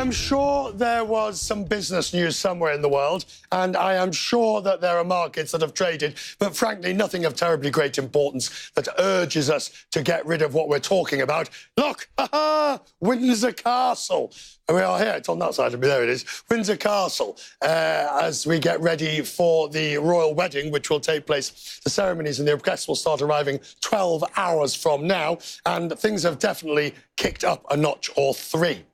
am sure there was some business news somewhere in the world, and I am sure that there are markets that have traded, but frankly, nothing of terribly great importance that urges us to get rid of what we're talking about. Look, Windsor Castle. And we are here, it's on that side of me, there it is, Windsor Castle, as we get ready for the royal wedding, which will take place. The ceremonies and the guests will start arriving 12 hours from now, and things have definitely kicked up a notch or three.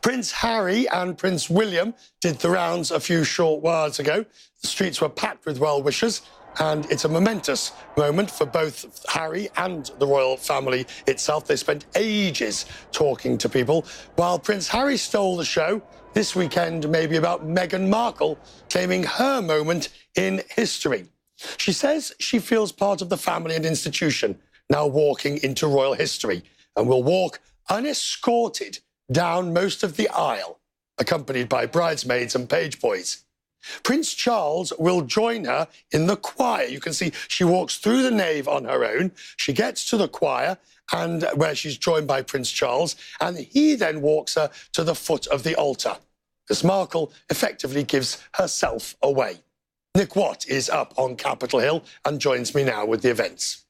Prince Harry and Prince William did the rounds a few short whiles ago. The streets were packed with well-wishers, and it's a momentous moment for both Harry and the royal family itself. They spent ages talking to people. While Prince Harry stole the show, this weekend may be about Meghan Markle claiming her moment in history. She says she feels part of the family and institution, now walking into royal history, and will walk unescorted down most of the aisle, accompanied by bridesmaids and page boys. Prince Charles will join her in the choir. You can see she walks through the nave on her own. She gets to the choir, and where she's joined by Prince Charles, and he then walks her to the foot of the altar. Miss Markle effectively gives herself away. Nick Watt is up on Capitol Hill and joins me now with the events.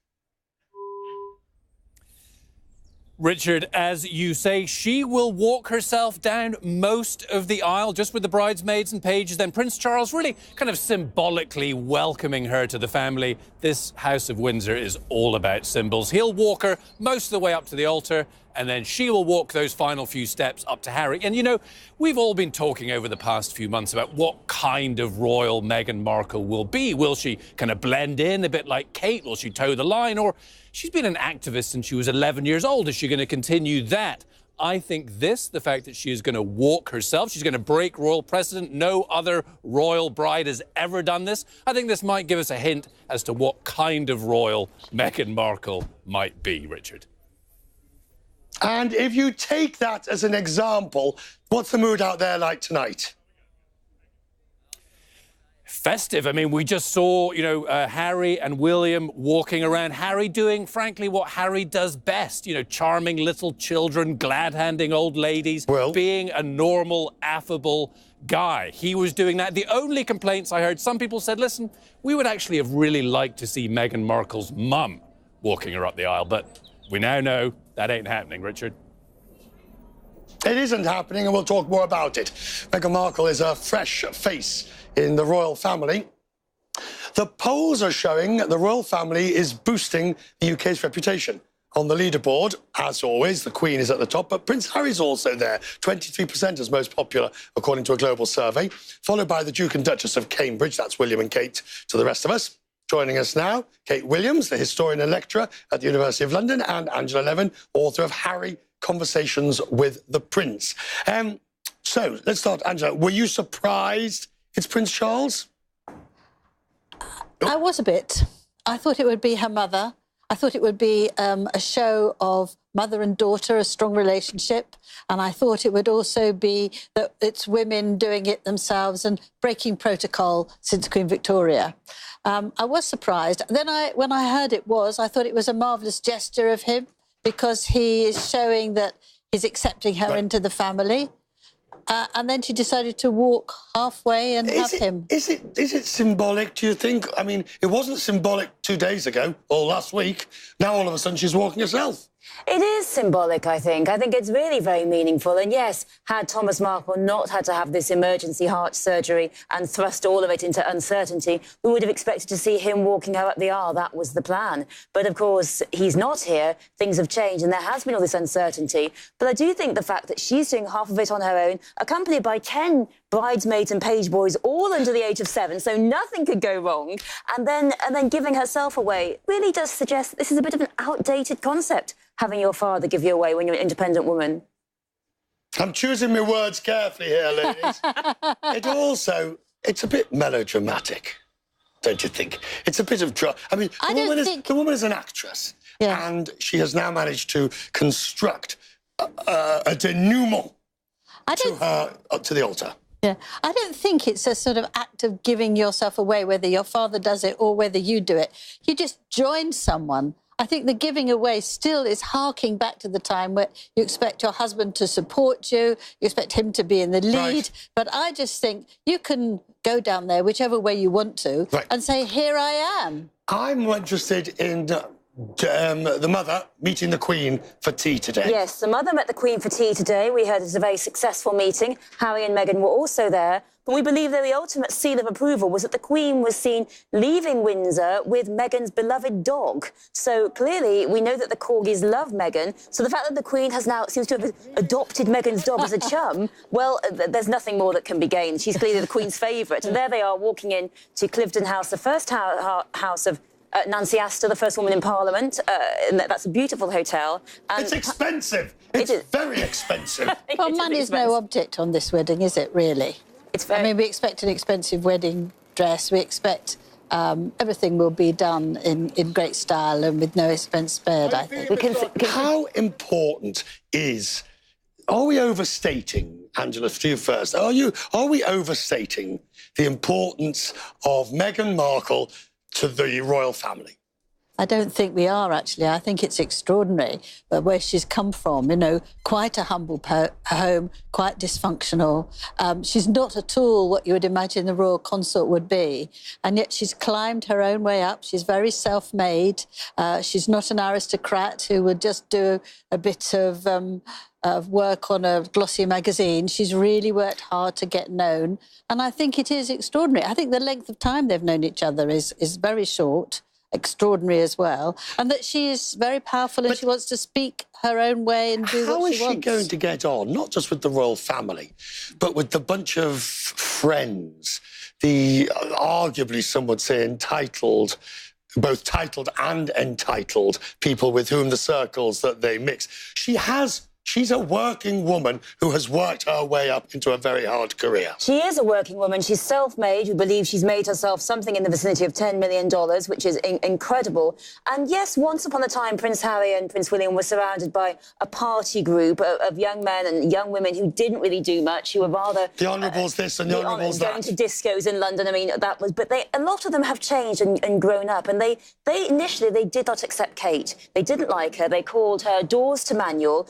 Richard, as you say, she will walk herself down most of the aisle, just with the bridesmaids and pages. Then Prince Charles really kind of symbolically welcoming her to the family. This House of Windsor is all about symbols. He'll walk her most of the way up to the altar, and then she will walk those final few steps up to Harry. And, you know, we've all been talking over the past few months about what kind of royal Meghan Markle will be. Will she kind of blend in a bit like Kate? Will she toe the line? Or she's been an activist since she was 11 years old. Is she going to continue that? I think the fact that she is going to walk herself, she's going to break royal precedent. No other royal bride has ever done this. I think this might give us a hint as to what kind of royal Meghan Markle might be, Richard. And if you take that as an example, what's the mood out there like tonight? Festive. I mean, we just saw, Harry and William walking around. Harry doing, frankly, what Harry does best. Charming little children, glad-handing old ladies, being a normal, affable guy. He was doing that. The only complaints I heard, some people said, listen, we would actually have really liked to see Meghan Markle's mum walking her up the aisle, but we now know that ain't happening, Richard. It isn't happening, and we'll talk more about it. Meghan Markle is a fresh face in the royal family. The polls are showing the royal family is boosting the UK's reputation. On the leaderboard, as always, the Queen is at the top, but Prince Harry's also there, 23% as most popular, according to a global survey, followed by the Duke and Duchess of Cambridge. That's William and Kate to the rest of us. Joining us now, Kate Williams, the historian and lecturer at the University of London, and Angela Levin, author of Harry, Conversations with the Prince. So, let's start, Angela. Were you surprised it's Prince Charles? I was a bit. I thought it would be her mother. I thought it would be a show of mother and daughter, a strong relationship. And I thought it would also be that it's women doing it themselves and breaking protocol since Queen Victoria. I was surprised. Then when I heard I thought it was a marvellous gesture of him because he is showing that he's accepting her into the family. And then she decided to walk halfway and have him. Is it symbolic, do you think? I mean, it wasn't symbolic 2 days ago or last week. Now, all of a sudden, she's walking herself. It is symbolic, I think. I think it's really very meaningful. And yes, had Thomas Markle not had to have this emergency heart surgery and thrust all of it into uncertainty, we would have expected to see him walking her up the aisle. That was the plan. But of course, he's not here. Things have changed and there has been all this uncertainty. But I do think the fact that she's doing half of it on her own, accompanied by 10 bridesmaids and page boys, all under the age of 7, so nothing could go wrong, and then giving herself away really does suggest this is a bit of an outdated concept, having your father give you away when you're an independent woman. I'm choosing my words carefully here, ladies. It's a bit melodramatic, don't you think? It's a bit of I mean, the woman is an actress, and she has now managed to construct a denouement to the altar. Yeah, I don't think it's a sort of act of giving yourself away, whether your father does it or whether you do it. You just join someone I think the giving away still is harking back to the time where you expect your husband to support you, you expect him to be in the lead. Right. But I just think you can go down there whichever way you want to and say, here I am. I'm more interested in the mother meeting the Queen for tea today. Yes, the mother met the Queen for tea today. We heard it was a very successful meeting. Harry and Meghan were also there. But we believe that the ultimate seal of approval was that the Queen was seen leaving Windsor with Meghan's beloved dog. So clearly, we know that the corgis love Meghan. So the fact that the Queen has now seems to have adopted Meghan's dog as a chum, well, there's nothing more that can be gained. She's clearly the Queen's favourite. And there they are walking in to Cliveden House, the first house of Nancy Astor, the first woman in Parliament. And that's a beautiful hotel. And it's expensive. It's very expensive. Well, money's no object on this wedding, is it, really? It's very... I mean, we expect an expensive wedding dress. We expect everything will be done in great style and with no expense spared, I think. How important is... Are we overstating, Angela, to you first, are we overstating the importance of Meghan Markle to the royal family? I don't think we are, actually. I think it's extraordinary where she's come from, you know, quite a humble home, quite dysfunctional. She's not at all what you would imagine the royal consort would be. And yet she's climbed her own way up. She's very self-made. She's not an aristocrat who would just do a bit of work on a glossy magazine. She's really worked hard to get known. And I think it is extraordinary. I think the length of time they've known each other is very short. Extraordinary as well, and that she is very powerful and she wants to speak her own way and do what she wants. How is she going to get on, not just with the royal family, but with the bunch of friends, the arguably, some would say, entitled, both titled and entitled people with whom the circles that they mix? She's a working woman who has worked her way up into a very hard career. She is a working woman. She's self-made. We believe she's made herself something in the vicinity of $10 million, which is incredible. And yes, once upon a time, Prince Harry and Prince William were surrounded by a party group of young men and young women who didn't really do much, who were rather... The honourables this and the honourables that. Going to discos in London. I mean, that was... But a lot of them have changed and grown up. And they initially, they did not accept Kate. They didn't like her. They called her doors to manual.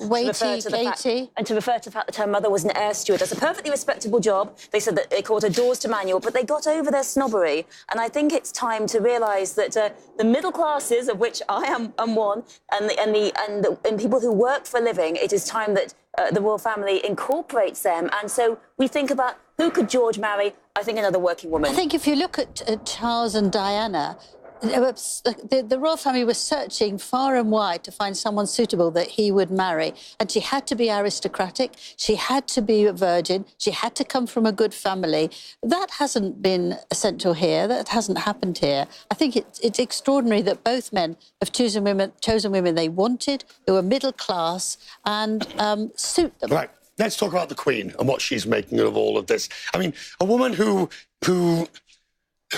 Katie. And to refer to the fact that her mother was an air stewardess, a perfectly respectable job. They said that they called her doors to manual, but they got over their snobbery. And I think it's time to realise that the middle classes, of which I am one, and people who work for a living, it is time that the royal family incorporates them. And so we think about who could George marry? I think another working woman. I think if you look at Charles and Diana, the royal family was searching far and wide to find someone suitable that he would marry. And she had to be aristocratic. She had to be a virgin. She had to come from a good family. That hasn't been essential here. That hasn't happened here. I think it's extraordinary that both men have chosen women they wanted, who are middle class and suit them. Right. Let's talk about the Queen and what she's making of all of this. I mean, a woman who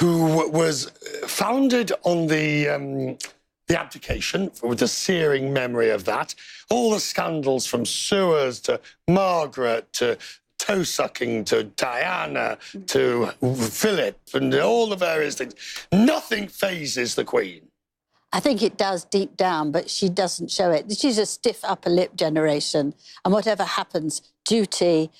was founded on the abdication, with the searing memory of that. All the scandals from Suez to Margaret to toe-sucking to Diana to Philip and all the various things. Nothing phases the Queen. I think it does deep down, but she doesn't show it. She's a stiff upper lip generation, and whatever happens, duty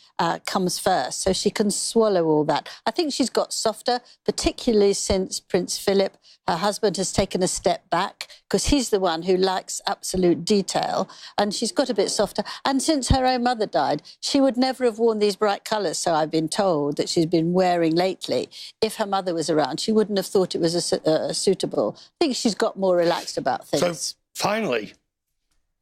comes first, so she can swallow all that. I think she's got softer, particularly since Prince Philip, her husband, has taken a step back, because he's the one who likes absolute detail, and she's got a bit softer. And since her own mother died, she would never have worn these bright colours, so I've been told, that she's been wearing lately. If her mother was around, she wouldn't have thought it was suitable. I think she's got more relaxed about things. So, finally,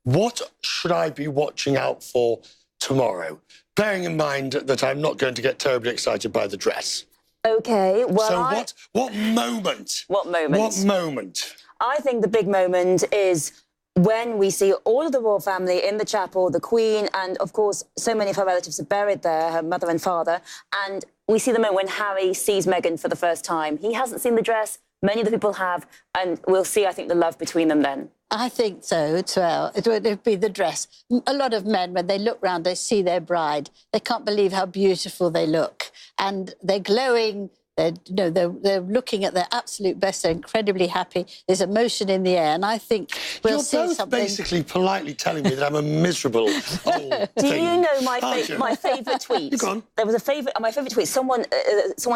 what should I be watching out for tomorrow, bearing in mind that I'm not going to get terribly excited by the dress? OK, well, so what moment? What moment? What moment? I think the big moment is when we see all of the royal family in the chapel, the Queen, and, of course, so many of her relatives are buried there, her mother and father, and we see the moment when Harry sees Meghan for the first time. He hasn't seen the dress, many of the people have, and we'll see, I think, the love between them then. I think so as well. It would be the dress. A lot of men, when they look round, they see their bride. They can't believe how beautiful they look. And they're glowing They're looking at their absolute best. They're incredibly happy. There's emotion in the air, and I think we'll see You're both something. basically politely telling me that I'm a miserable old Do thing, you know my favourite tweet? Go on. There was my favourite tweet. Someone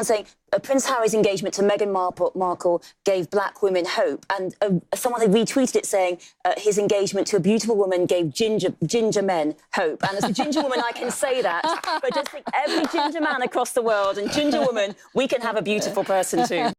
saying Prince Harry's engagement to Meghan Markle gave black women hope, and someone had retweeted it saying his engagement to a beautiful woman gave ginger men hope. And as a ginger woman, I can say that, but just think every ginger man across the world and ginger woman, we can have a beautiful person too.